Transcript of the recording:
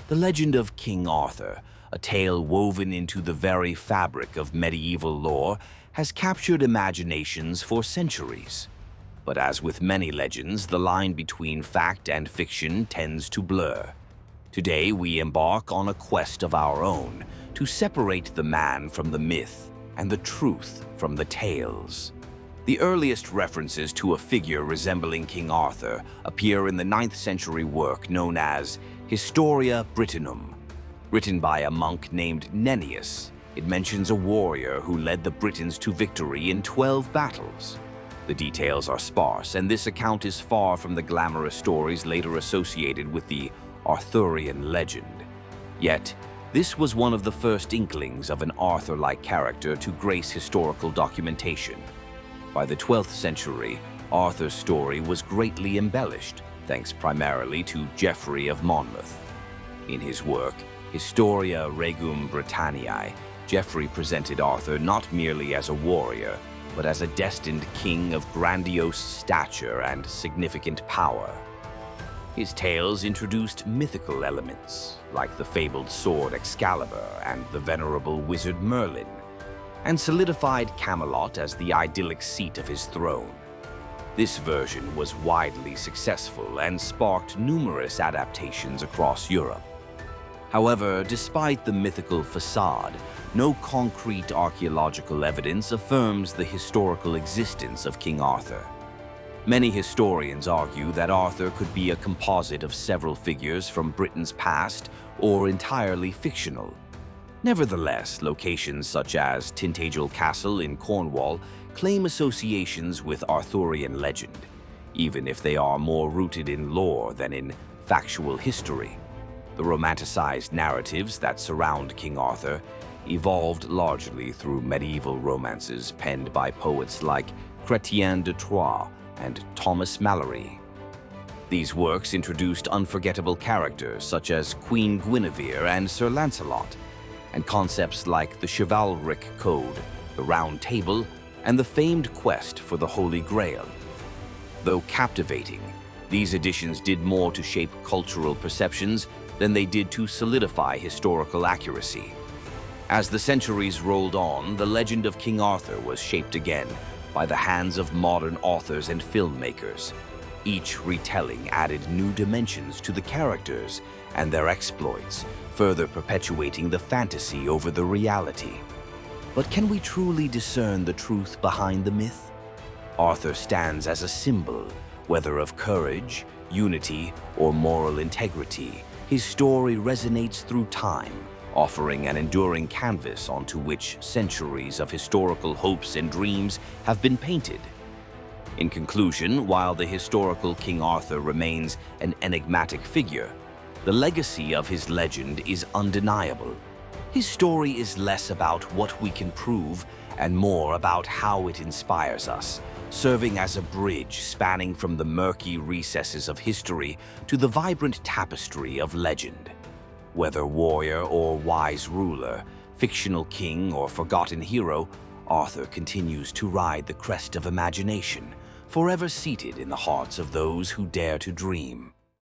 The legend of King Arthur, a tale woven into the very fabric of medieval lore, has captured imaginations for centuries. But as with many legends, the line between fact and fiction tends to blur. Today, we embark on a quest of our own to separate the man from the myth and the truth from the tales. The earliest references to a figure resembling King Arthur appear in the 9th century work known as Historia Brittonum. Written by a monk named Nennius, it mentions a warrior who led the Britons to victory in 12 battles. The details are sparse, and this account is far from the glamorous stories later associated with the Arthurian-legend. Yet, this was one of the first inklings of an Arthur-like character to grace historical documentation. By the 12th century, Arthur's story was greatly embellished, thanks primarily to Geoffrey of Monmouth. In his work, Historia Regum Britanniae, Geoffrey presented Arthur not merely as a warrior, but as a destined king of grandiose stature and significant power. His tales introduced mythical elements, like the fabled sword Excalibur and the venerable wizard Merlin, and solidified Camelot as the idyllic seat of his throne. This version was widely successful and sparked numerous adaptations across Europe. However, despite the mythical facade, no concrete archaeological evidence affirms the historical existence of King Arthur. Many historians argue that Arthur could be a composite of several figures from Britain's past or entirely fictional. Nevertheless, locations such as Tintagel Castle in Cornwall claim associations with Arthurian legend, even if they are more rooted in lore than in factual history. The romanticized narratives that surround King Arthur evolved largely through medieval romances penned by poets like Chrétien de Troyes and Thomas Malory. These works introduced unforgettable characters such as Queen Guinevere and Sir Lancelot, and concepts like the chivalric code, the Round Table, and the famed quest for the Holy Grail. Though captivating, these additions did more to shape cultural perceptions than they did to solidify historical accuracy. As the centuries rolled on, the legend of King Arthur was shaped again by the hands of modern authors and filmmakers. Each retelling added new dimensions to the characters and their exploits, further perpetuating the fantasy over the reality. But can we truly discern the truth behind the myth? Arthur stands as a symbol, whether of courage, unity, or moral integrity. His story resonates through time, offering an enduring canvas onto which centuries of historical hopes and dreams have been painted. In conclusion, while the historical King Arthur remains an enigmatic figure, the legacy of his legend is undeniable. His story is less about what we can prove and more about how it inspires us, serving as a bridge spanning from the murky recesses of history to the vibrant tapestry of legend. Whether warrior or wise ruler, fictional king or forgotten hero, Arthur continues to ride the crest of imagination, forever seated in the hearts of those who dare to dream.